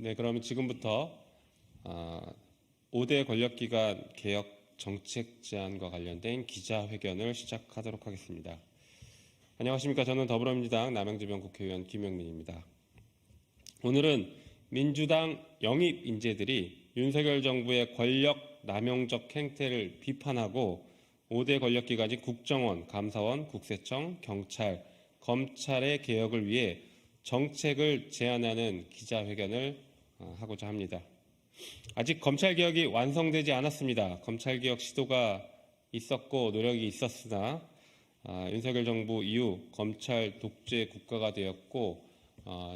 네, 그러면 지금부터 5대 권력기관 개혁 정책 제안과 관련된 기자회견을 시작하도록 하겠습니다. 안녕하십니까. 저는 더불어민주당 남양주변 국회의원 김영민입니다. 오늘은 민주당 영입 인재들이 윤석열 정부의 권력 남용적 행태를 비판하고 5대 권력기관인 국정원, 감사원, 국세청, 경찰, 검찰의 개혁을 위해 정책을 제안하는 기자회견을 하고자 합니다. 아직 검찰개혁이 완성되지 않았습니다. 검찰개혁 시도가 있었고 노력이 있었으나 윤석열 정부 이후 검찰 독재 국가가 되었고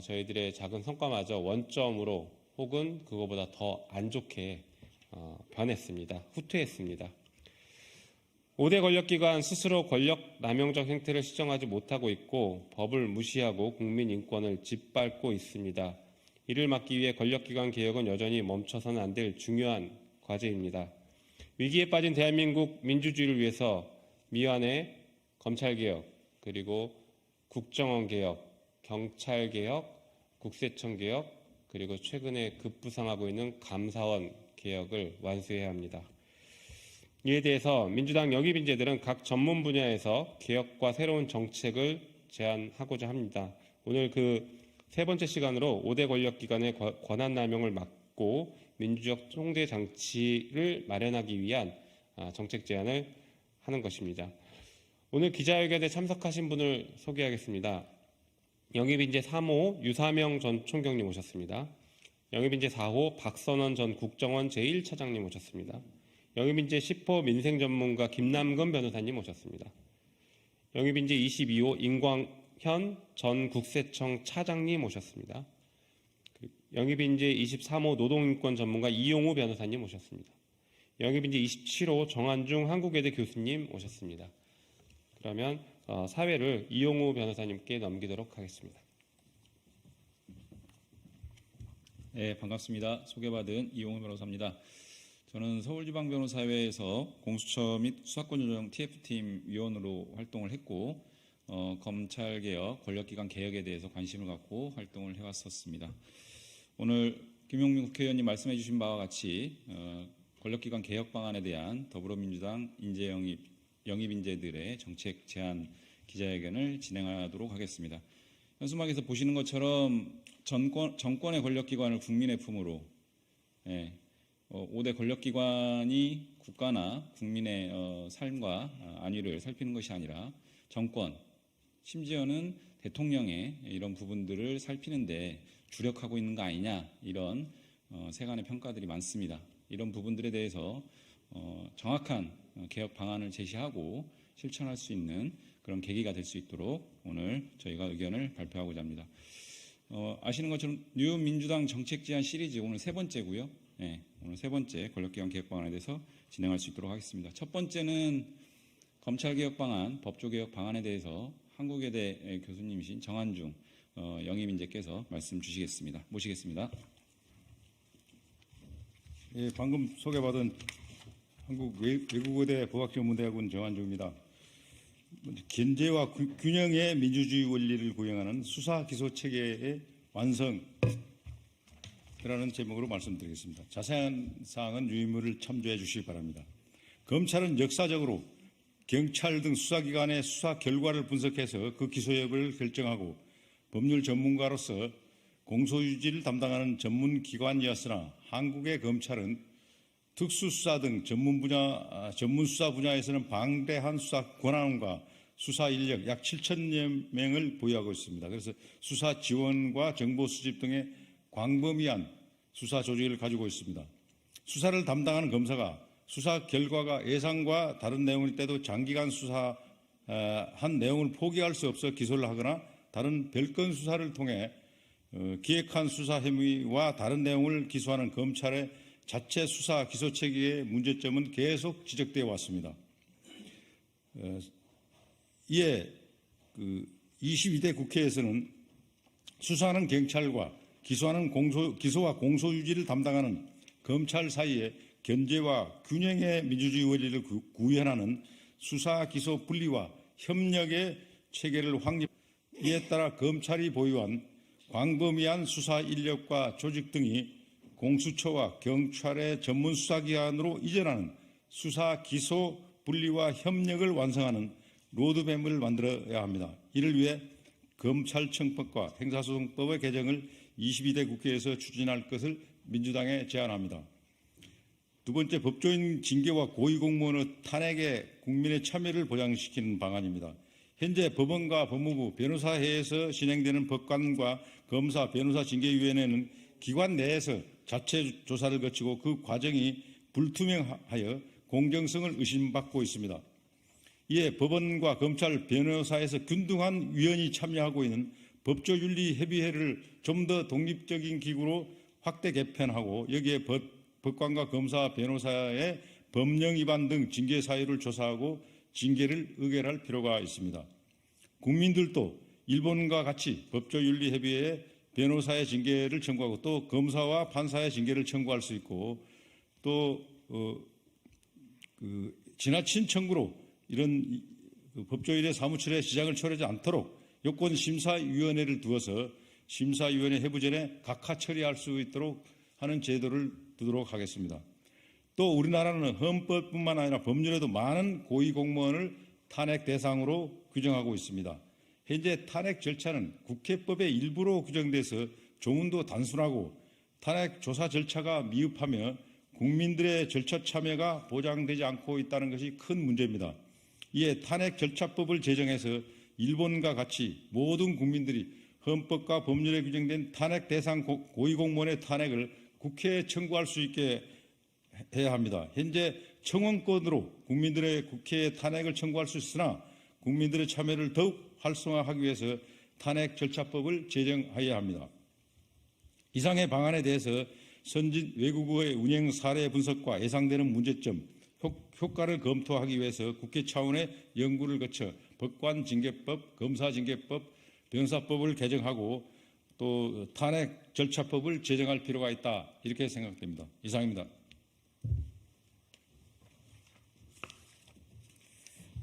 저희들의 작은 성과마저 원점으로 혹은 그거보다 더 안 좋게 변했습니다. 후퇴했습니다. 5대 권력기관 스스로 권력 남용적 행태를 시정하지 못하고 있고 법을 무시하고 국민 인권을 짓밟고 있습니다. 이를 막기 위해 권력기관 개혁은 여전히 멈춰서는 안 될 중요한 과제입니다. 위기에 빠진 대한민국 민주주의를 위해서 미완의 검찰개혁, 그리고 국정원 개혁, 경찰 개혁, 국세청 개혁, 그리고 최근에 급부상하고 있는 감사원 개혁을 완수해야 합니다. 이에 대해서 민주당 영입 인재들은 각 전문 분야에서 개혁과 새로운 정책을 제안하고자 합니다. 오늘 그 세 번째 시간으로 5대 권력기관의 권한 남용을 막고 민주적 통제 장치를 마련하기 위한 정책 제안을 하는 것입니다. 오늘 기자회견에 참석하신 분을 소개하겠습니다. 영입인재 3호 유사명 전 총경님 오셨습니다. 영입인재 4호 박선원 전 국정원 제1차장님 오셨습니다. 영입인재 10호 민생전문가 김남근 변호사님 오셨습니다. 영입인재 22호 임광현 전 국세청 차장님 오셨습니다. 영입인재 23호 노동인권 전문가 이용우 변호사님 오셨습니다. 영입인재 27호 정한중 한국외대 교수님 오셨습니다. 그러면 사회를 이용우 변호사님께 넘기도록 하겠습니다. 네, 반갑습니다. 소개받은 이용우 변호사입니다. 저는 서울지방변호사회에서 공수처 및 수사권조정 TF팀 위원으로 활동을 했고 검찰개혁, 권력기관 개혁에 대해서 관심을 갖고 활동을 해왔었습니다. 오늘 김용민 국회의원님 말씀해 주신 바와 같이 권력기관 개혁 방안에 대한 더불어민주당 영입 인재들의 정책 제안 기자회견을 진행하도록 하겠습니다. 현수막에서 보시는 것처럼 정권의 권력기관을 국민의 품으로 5대 권력기관이 국가나 국민의 삶과 안위를 살피는 것이 아니라 정권, 심지어는 대통령의 이런 부분들을 살피는데 주력하고 있는 거 아니냐, 이런 세간의 평가들이 많습니다. 이런 부분들에 대해서 정확한 개혁 방안을 제시하고 실천할 수 있는 그런 계기가 될 수 있도록 오늘 저희가 의견을 발표하고자 합니다. 아시는 것처럼 뉴 민주당 정책 제안 시리즈 오늘 세 번째고요. 오늘 세 번째 권력기관 개혁 방안에 대해서 진행할 수 있도록 하겠습니다. 첫 번째는 검찰개혁 방안, 법조개혁 방안에 대해서 한국외대 교수님이신 정한중 영입인재께서 말씀 주시겠습니다. 모시겠습니다. 예, 방금 소개받은 한국외국어대 법학전문대학원 정한중입니다. 견제와 균형의 민주주의 원리를 구현하는 수사기소체계의 완성이라는 제목으로 말씀드리겠습니다. 자세한 사항은 유인물을 참조해 주시기 바랍니다. 검찰은 역사적으로 경찰 등 수사기관의 수사 결과를 분석해서 그 기소 여부를 결정하고 법률 전문가로서 공소유지를 담당하는 전문기관이었으나 한국의 검찰은 특수수사 등 전문수사 분야에서는 방대한 수사 권한과 수사 인력 약 7천여 명을 보유하고 있습니다. 그래서 수사 지원과 정보 수집 등의 광범위한 수사 조직을 가지고 있습니다. 수사를 담당하는 검사가 수사 결과가 예상과 다른 내용일 때도 장기간 수사한 내용을 포기할 수 없어 기소를 하거나 다른 별건 수사를 통해 기획한 수사 혐의와 다른 내용을 기소하는 검찰의 자체 수사 기소 체계의 문제점은 계속 지적되어 왔습니다. 이에 22대 국회에서는 수사하는 경찰과 기소와 공소유지를 담당하는 검찰 사이에 견제와 균형의 민주주의 원리를 구현하는 수사 기소 분리와 협력의 체계를 확립. 이에 따라 검찰이 보유한 광범위한 수사 인력과 조직 등이 공수처와 경찰의 전문 수사기관으로 이전하는 수사 기소 분리와 협력을 완성하는 로드맵을 만들어야 합니다. 이를 위해 검찰청법과 형사소송법의 개정을 22대 국회에서 추진할 것을 민주당에 제안합니다. 두 번째, 법조인 징계와 고위공무원의 탄핵에 국민의 참여를 보장시키는 방안입니다. 현재 법원과 법무부, 변호사회에서 진행되는 법관과 검사, 변호사 징계위원회는 기관 내에서 자체 조사를 거치고 그 과정이 불투명하여 공정성을 의심받고 있습니다. 이에 법원과 검찰, 변호사에서 균등한 위원이 참여하고 있는 법조윤리협의회를 좀 더 독립적인 기구로 확대 개편하고 여기에 법관과 검사, 변호사의 법령 위반 등 징계 사유를 조사하고 징계를 의결할 필요가 있습니다. 국민들도 일본과 같이 법조윤리협의회에 변호사의 징계를 청구하고 또 검사와 판사의 징계를 청구할 수 있고 또 지나친 청구로 이런 법조인의 사무처에 지장을 초래하지 않도록 요건심사위원회를 두어서 심사위원회 회부 전에 각하 처리할 수 있도록 하는 제도를 두도록 하겠습니다. 또 우리나라는 헌법뿐만 아니라 법률에도 많은 고위공무원을 탄핵 대상으로 규정하고 있습니다. 현재 탄핵 절차는 국회법의 일부로 규정돼서 조문도 단순하고 탄핵 조사 절차가 미흡하며 국민들의 절차 참여가 보장되지 않고 있다는 것이 큰 문제입니다. 이에 탄핵 절차법을 제정해서 일본과 같이 모든 국민들이 헌법과 법률에 규정된 탄핵 대상 고위공무원의 탄핵을 국회에 청구할 수 있게 해야 합니다. 현재 청원권으로 국민들의 국회에 탄핵을 청구할 수 있으나 국민들의 참여를 더욱 활성화하기 위해서 탄핵 절차법을 제정해야 합니다. 이상의 방안에 대해서 선진 외국의 운영 사례 분석과 예상되는 문제점, 효과를 검토하기 위해서 국회 차원의 연구를 거쳐 법관징계법, 검사징계법, 변호사법을 개정하고 또 탄핵 절차법을 제정할 필요가 있다 이렇게 생각됩니다. 이상입니다.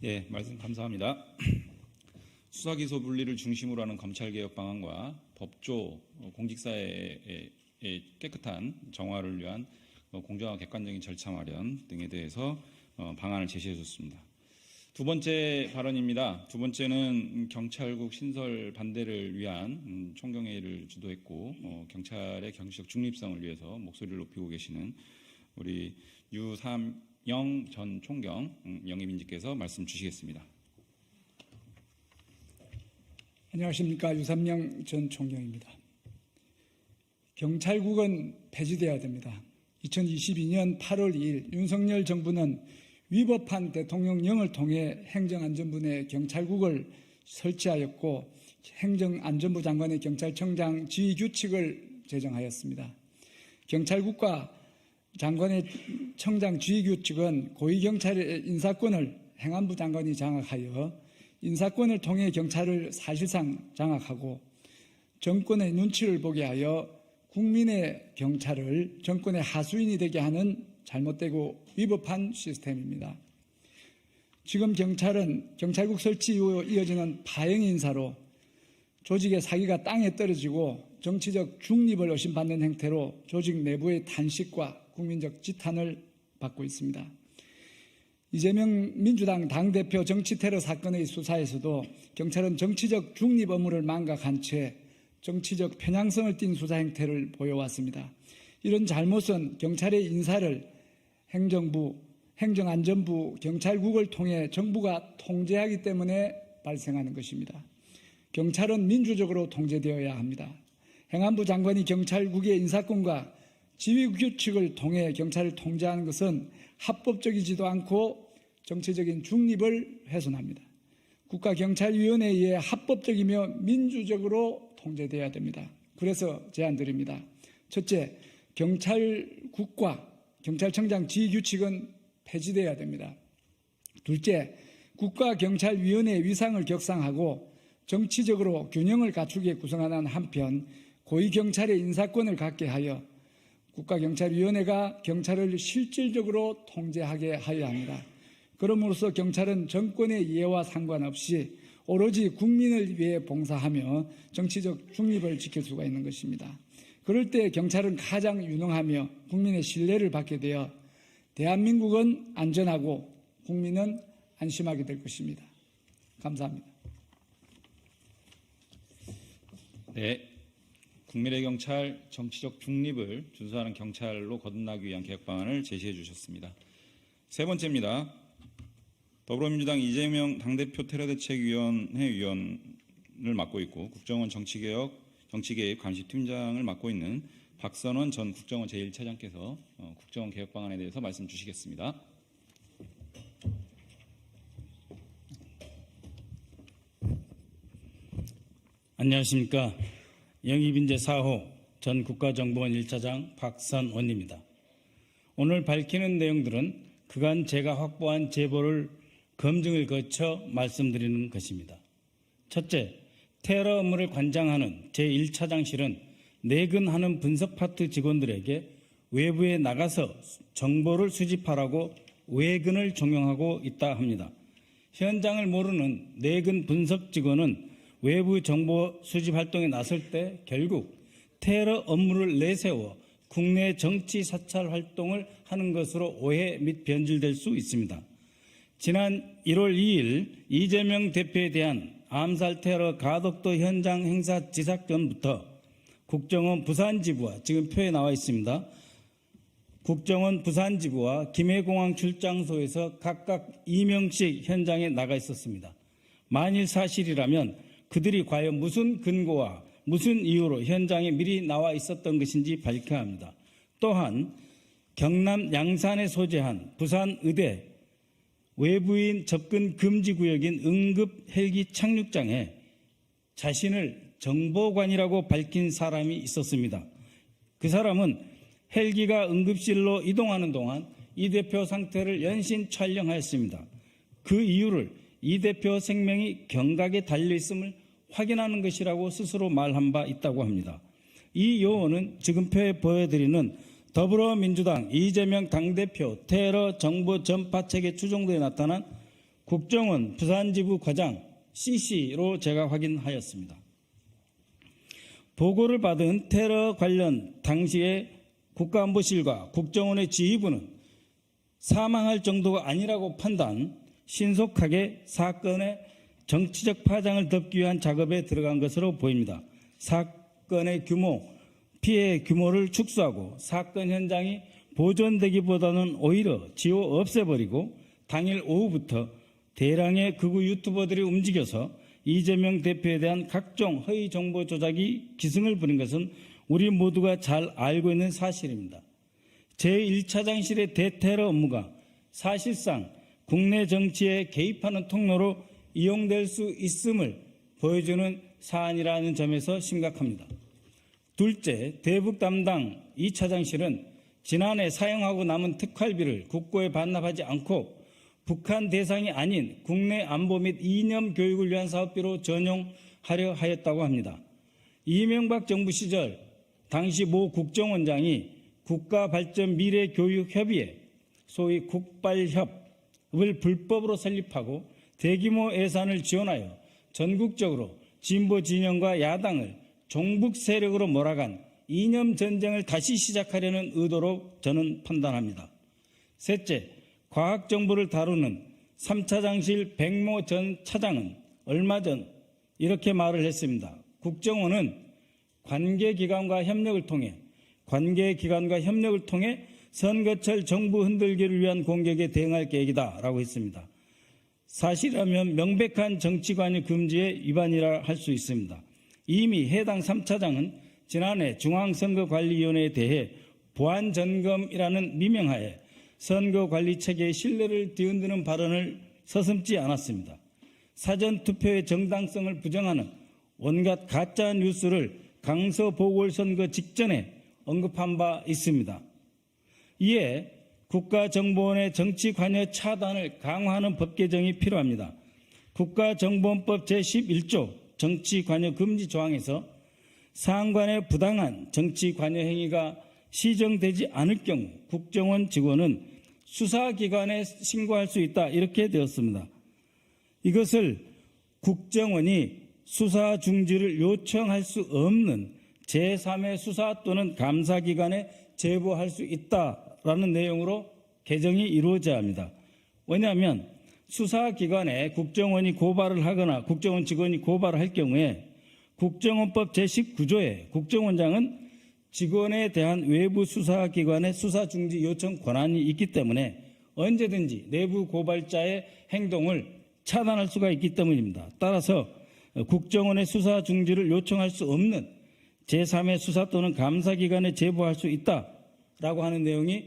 예, 말씀 감사합니다. 수사기소 분리를 중심으로 하는 검찰개혁 방안과 법조 공직사회의 깨끗한 정화를 위한 공정하고 객관적인 절차 마련 등에 대해서 방안을 제시해 줬습니다. 두 번째 발언입니다. 두 번째는 경찰국 신설 반대를 위한 총경회의를 주도했고 경찰의 경제적 중립성을 위해서 목소리를 높이고 계시는 우리 유삼영 전 총경 영입인직께서 말씀 주시겠습니다. 안녕하십니까. 유삼영 전 총경입니다. 경찰국은 폐지돼야 됩니다. 2022년 8월 2일 윤석열 정부는 위법한 대통령령을 통해 행정안전부 내 경찰국을 설치하였고 행정안전부 장관의 경찰청장 지휘규칙을 제정하였습니다. 경찰국과 장관의 청장 지휘규칙은 고위경찰의 인사권을 행안부 장관이 장악하여 인사권을 통해 경찰을 사실상 장악하고 정권의 눈치를 보게 하여 국민의 경찰을 정권의 하수인이 되게 하는 잘못되고 위법한 시스템입니다. 지금 경찰은 경찰국 설치 이후 이어지는 파행 인사로 조직의 사기가 땅에 떨어지고 정치적 중립을 의심받는 행태로 조직 내부의 단식과 국민적 지탄을 받고 있습니다. 이재명 민주당 당대표 정치테러 사건의 수사에서도 경찰은 정치적 중립 의무를 망각한 채 정치적 편향성을 띤 수사 행태를 보여왔습니다. 이런 잘못은 경찰의 인사를 행정부, 행정안전부, 경찰국을 통해 정부가 통제하기 때문에 발생하는 것입니다. 경찰은 민주적으로 통제되어야 합니다. 행안부 장관이 경찰국의 인사권과 지휘규칙을 통해 경찰을 통제하는 것은 합법적이지도 않고 정치적인 중립을 훼손합니다. 국가경찰위원회에 의해 합법적이며 민주적으로 통제되어야 됩니다. 그래서 제안드립니다. 첫째, 경찰국과 경찰청장 지휘규칙은 폐지되어야 됩니다. 둘째, 국가경찰위원회의 위상을 격상하고 정치적으로 균형을 갖추게 구성하는 한편 고위경찰의 인사권을 갖게 하여 국가경찰위원회가 경찰을 실질적으로 통제하게 하여야 합니다. 그럼으로써 경찰은 정권의 이해와 상관없이 오로지 국민을 위해 봉사하며 정치적 중립을 지킬 수가 있는 것입니다. 그럴 때 경찰은 가장 유능하며 국민의 신뢰를 받게 되어 대한민국은 안전하고 국민은 안심하게 될 것입니다. 감사합니다. 네, 국민의 경찰 정치적 중립을 준수하는 경찰로 거듭나기 위한 개혁 방안을 제시해 주셨습니다. 세 번째입니다. 더불어민주당 이재명 당대표 테러대책위원회 위원을 맡고 있고 국정원 정치개입 감시팀장을 맡고 있는 박선원 전 국정원 제1차장께서 국정원 개혁 방안에 대해서 말씀 주시겠습니다. 안녕하십니까. 영입인재 4호 전 국가정보원 1차장 박선원입니다. 오늘 밝히는 내용들은 그간 제가 확보한 제보를 검증을 거쳐 말씀드리는 것입니다. 첫째, 테러 업무를 관장하는 제1차장실은 내근하는 분석 파트 직원들에게 외부에 나가서 정보를 수집하라고 외근을 종용하고 있다 합니다. 현장을 모르는 내근 분석 직원은 외부 정보 수집 활동에 나설 때 결국 테러 업무를 내세워 국내 정치 사찰 활동을 하는 것으로 오해 및 변질될 수 있습니다. 지난 1월 2일 이재명 대표에 대한 암살 테러 가덕도 현장 행사 지작 전부터 국정원 부산지부와 지금 표에 나와 있습니다. 국정원 부산지부와 김해공항 출장소에서 각각 2명씩 현장에 나가 있었습니다. 만일 사실이라면 그들이 과연 무슨 근거와 무슨 이유로 현장에 미리 나와 있었던 것인지 밝혀야 합니다. 또한 경남 양산에 소재한 부산의대 외부인 접근 금지 구역인 응급 헬기 착륙장에 자신을 정보관이라고 밝힌 사람이 있었습니다. 그 사람은 헬기가 응급실로 이동하는 동안 이 대표 상태를 연신 촬영하였습니다. 그 이유를 이 대표 생명이 경각에 달려있음을 확인하는 것이라고 스스로 말한 바 있다고 합니다. 이 요원은 지금 표에 보여드리는 더불어민주당 이재명 당대표 테러 정보 전파 체계 추종도에 나타난 국정원 부산지부 과장 CC로 제가 확인하였습니다. 보고를 받은 테러 관련 당시에 국가안보실과 국정원의 지휘부는 사망할 정도가 아니라고 판단, 신속하게 사건의 정치적 파장을 덮기 위한 작업에 들어간 것으로 보입니다. 사건의 규모, 피해 규모를 축소하고 사건 현장이 보존되기보다는 오히려 지워 없애버리고 당일 오후부터 대량의 극우 유튜버들이 움직여서 이재명 대표에 대한 각종 허위 정보 조작이 기승을 부린 것은 우리 모두가 잘 알고 있는 사실입니다. 제1차장실의 대테러 업무가 사실상 국내 정치에 개입하는 통로로 이용될 수 있음을 보여주는 사안이라는 점에서 심각합니다. 둘째, 대북 담당 2차장실은 지난해 사용하고 남은 특활비를 국고에 반납하지 않고 북한 대상이 아닌 국내 안보 및 이념 교육을 위한 사업비로 전용하려 하였다고 합니다. 이명박 정부 시절 당시 모 국정원장이 국가발전미래교육협의회 소위 국발협을 불법으로 설립하고 대규모 예산을 지원하여 전국적으로 진보 진영과 야당을 종북 세력으로 몰아간 이념 전쟁을 다시 시작하려는 의도로 저는 판단합니다. 셋째, 과학 정보를 다루는 3차장실 백모 전 차장은 얼마 전 이렇게 말을 했습니다. 국정원은 관계기관과 협력을 통해 선거철 정부 흔들기를 위한 공격에 대응할 계획이다라고 했습니다. 사실이라면 명백한 정치관여 금지의 위반이라 할 수 있습니다. 이미 해당 3차장은 지난해 중앙선거관리위원회에 대해 보안점검이라는 미명하에 선거관리체계의 신뢰를 뒤흔드는 발언을 서슴지 않았습니다. 사전투표의 정당성을 부정하는 온갖 가짜 뉴스를 강서 보궐선거 직전에 언급한 바 있습니다. 이에 국가정보원의 정치관여 차단을 강화하는 법 개정이 필요합니다. 국가정보원법 제11조 정치관여 금지 조항에서 상관의 부당한 정치관여 행위가 시정되지 않을 경우 국정원 직원은 수사기관에 신고할 수 있다 이렇게 되었습니다. 이것을 국정원이 수사 중지를 요청할 수 없는 제3의 수사 또는 감사기관에 제보할 수 있다라는 내용으로 개정이 이루어져야 합니다. 왜냐하면 수사기관에 국정원이 고발을 하거나 국정원 직원이 고발을 할 경우에 국정원법 제19조에 국정원장은 직원에 대한 외부 수사기관의 수사 중지 요청 권한이 있기 때문에 언제든지 내부 고발자의 행동을 차단할 수가 있기 때문입니다. 따라서 국정원의 수사 중지를 요청할 수 없는 제3의 수사 또는 감사기관에 제보할 수 있다라고 하는 내용이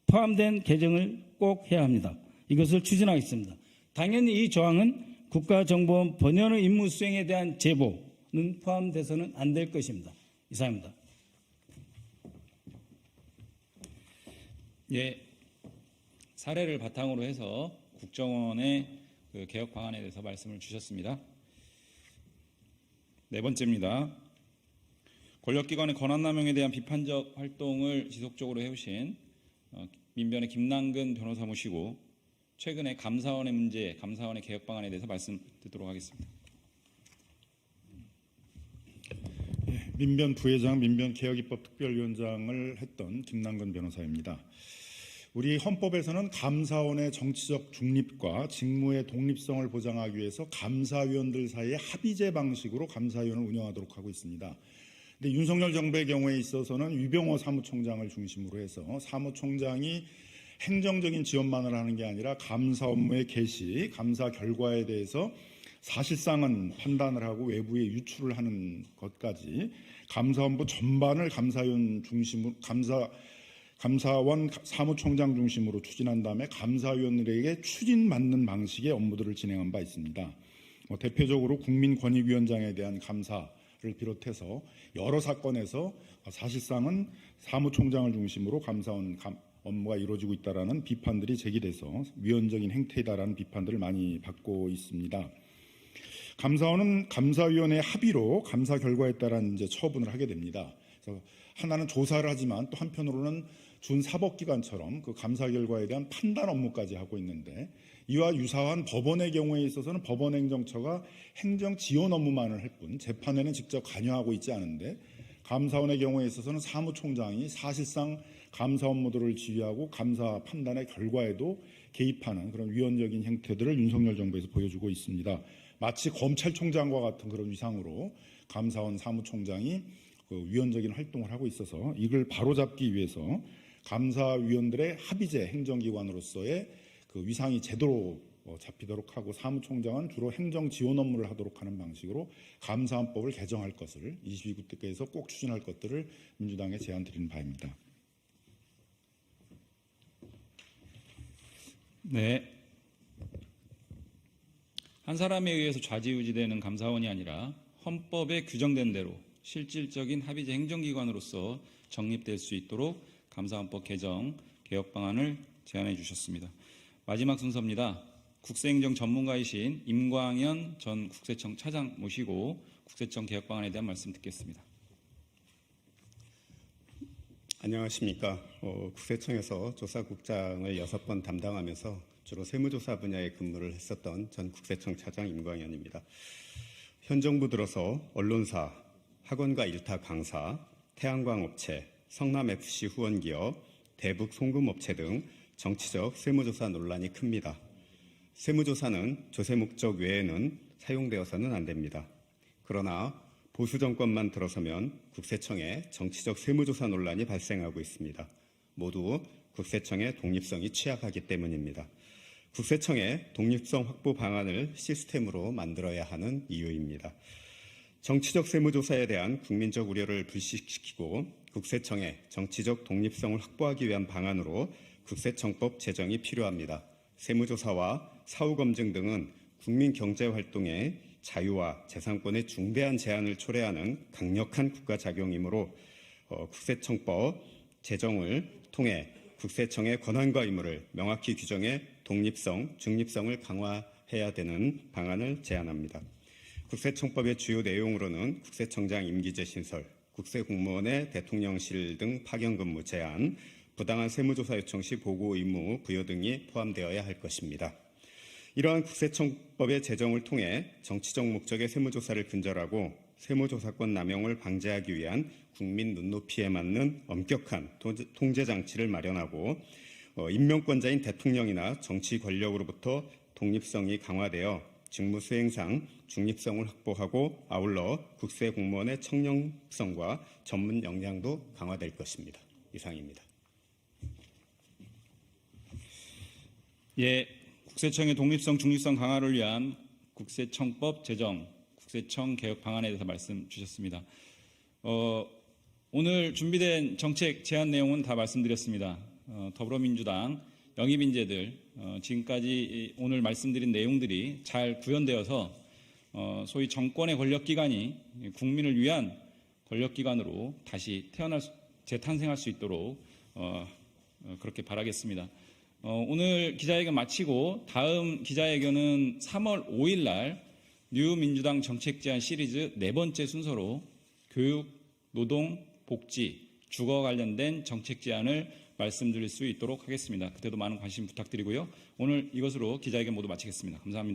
포함된 개정을 꼭 해야 합니다. 이것을 추진하겠습니다. 당연히 이 조항은 국가정보원 본연의 임무 수행에 대한 제보는 포함돼서는 안 될 것입니다. 이상입니다. 예, 사례를 바탕으로 해서 국정원의 그 개혁 방안에 대해서 말씀을 주셨습니다. 네 번째입니다. 권력기관의 권한남용에 대한 비판적 활동을 지속적으로 해오신 민변의 김남근 변호사 모시고 최근에 감사원의 문제, 감사원의 개혁 방안에 대해서 말씀 듣도록 하겠습니다. 민변 부회장, 민변개혁입법 특별위원장을 했던 김남근 변호사입니다. 우리 헌법에서는 감사원의 정치적 중립과 직무의 독립성을 보장하기 위해서 감사위원들 사이의 합의제 방식으로 감사위원을 운영하도록 하고 있습니다. 근데 윤석열 정부의 경우에 있어서는 유병호 사무총장을 중심으로 해서 사무총장이 행정적인 지원만을 하는 게 아니라 감사 업무의 개시, 감사 결과에 대해서 사실상은 판단을 하고 외부에 유출을 하는 것까지 감사원부 전반을 감사위원 중심으로 감사원 사무총장 중심으로 추진한 다음에 감사위원들에게 추진 맞는 방식의 업무들을 진행한 바 있습니다. 대표적으로 국민권익위원장에 대한 감사를 비롯해서 여러 사건에서 사실상은 사무총장을 중심으로 감사원 업무가 이루어지고 있다라는 비판들이 제기돼서 위헌적인 행태이다라는 비판들을 많이 받고 있습니다. 감사원은 감사위원회 합의로 감사 결과에 따른 이제 처분을 하게 됩니다. 그래서 하나는 조사를 하지만 또 한편으로는 준사법기관처럼 그 감사 결과에 대한 판단 업무까지 하고 있는데, 이와 유사한 법원의 경우에 있어서는 법원행정처가 행정 지원 업무만을 할 뿐 재판에는 직접 관여하고 있지 않은데, 감사원의 경우에 있어서는 사무총장이 사실상 감사 업무들을 지휘하고 감사 판단의 결과에도 개입하는 그런 위헌적인 행태들을 윤석열 정부에서 보여주고 있습니다. 마치 검찰총장과 같은 그런 위상으로 감사원 사무총장이 그 위헌적인 활동을 하고 있어서 이걸 바로잡기 위해서 감사위원들의 합의제 행정기관으로서의 그 위상이 제대로 잡히도록 하고 사무총장은 주로 행정 지원 업무를 하도록 하는 방식으로 감사원법을 개정할 것을 22구 때에서 꼭 추진할 것들을 민주당에 제안 드리는 바입니다. 네. 한 사람에 의해서 좌지우지되는 감사원이 아니라 헌법에 규정된 대로 실질적인 합의제 행정기관으로서 정립될 수 있도록 감사원법 개정 개혁 방안을 제안해 주셨습니다. 마지막 순서입니다. 국세행정 전문가이신 임광현 전 국세청 차장 모시고 국세청 개혁 방안에 대한 말씀 듣겠습니다. 안녕하십니까. 국세청에서 조사국장을 6번 담당하면서 주로 세무조사 분야에 근무를 했었던 전 국세청 차장 임광현입니다. 현 정부 들어서 언론사, 학원과 일타 강사, 태양광업체, 성남FC 후원기업, 대북 송금업체 등 정치적 세무조사 논란이 큽니다. 세무조사는 조세 목적 외에는 사용되어서는 안 됩니다. 그러나 보수 정권만 들어서면 국세청에 정치적 세무조사 논란이 발생하고 있습니다. 모두 국세청의 독립성이 취약하기 때문입니다. 국세청의 독립성 확보 방안을 시스템으로 만들어야 하는 이유입니다. 정치적 세무조사에 대한 국민적 우려를 불식시키고 국세청의 정치적 독립성을 확보하기 위한 방안으로 국세청법 제정이 필요합니다. 세무조사와 사후검증 등은 국민 경제활동의 자유와 재산권의 중대한 제한을 초래하는 강력한 국가작용이므로 국세청법 제정을 통해 국세청의 권한과 의무를 명확히 규정해 독립성, 중립성을 강화해야 되는 방안을 제안합니다. 국세청법의 주요 내용으로는 국세청장 임기제 신설, 국세공무원의 대통령실 등 파견 근무 제한, 부당한 세무조사 요청 시 보고 의무 부여 등이 포함되어야 할 것입니다. 이러한 국세청법의 제정을 통해 정치적 목적의 세무조사를 근절하고 세무조사권 남용을 방지하기 위한 국민 눈높이에 맞는 엄격한 통제 장치를 마련하고 임명권자인 대통령이나 정치 권력으로부터 독립성이 강화되어 직무 수행상 중립성을 확보하고 아울러 국세 공무원의 청렴성과 전문 역량도 강화될 것입니다. 이상입니다. 예, 국세청의 독립성, 중립성 강화를 위한 국세청법 제정, 국세청 개혁 방안에 대해서 말씀 주셨습니다. 오늘 준비된 정책 제안 내용은 다 말씀드렸습니다. 더불어민주당 영입인재들 지금까지 오늘 말씀드린 내용들이 잘 구현되어서 소위 정권의 권력기관이 국민을 위한 권력기관으로 다시 재탄생할 수 있도록 그렇게 바라겠습니다. 오늘 기자회견 마치고 다음 기자회견은 3월 5일 날 뉴민주당 정책제안 시리즈 4번째 순서로 교육, 노동, 복지, 주거 관련된 정책제안을 말씀드릴 수 있도록 하겠습니다. 그때도 많은 관심 부탁드리고요. 오늘 이것으로 기자회견 모두 마치겠습니다. 감사합니다.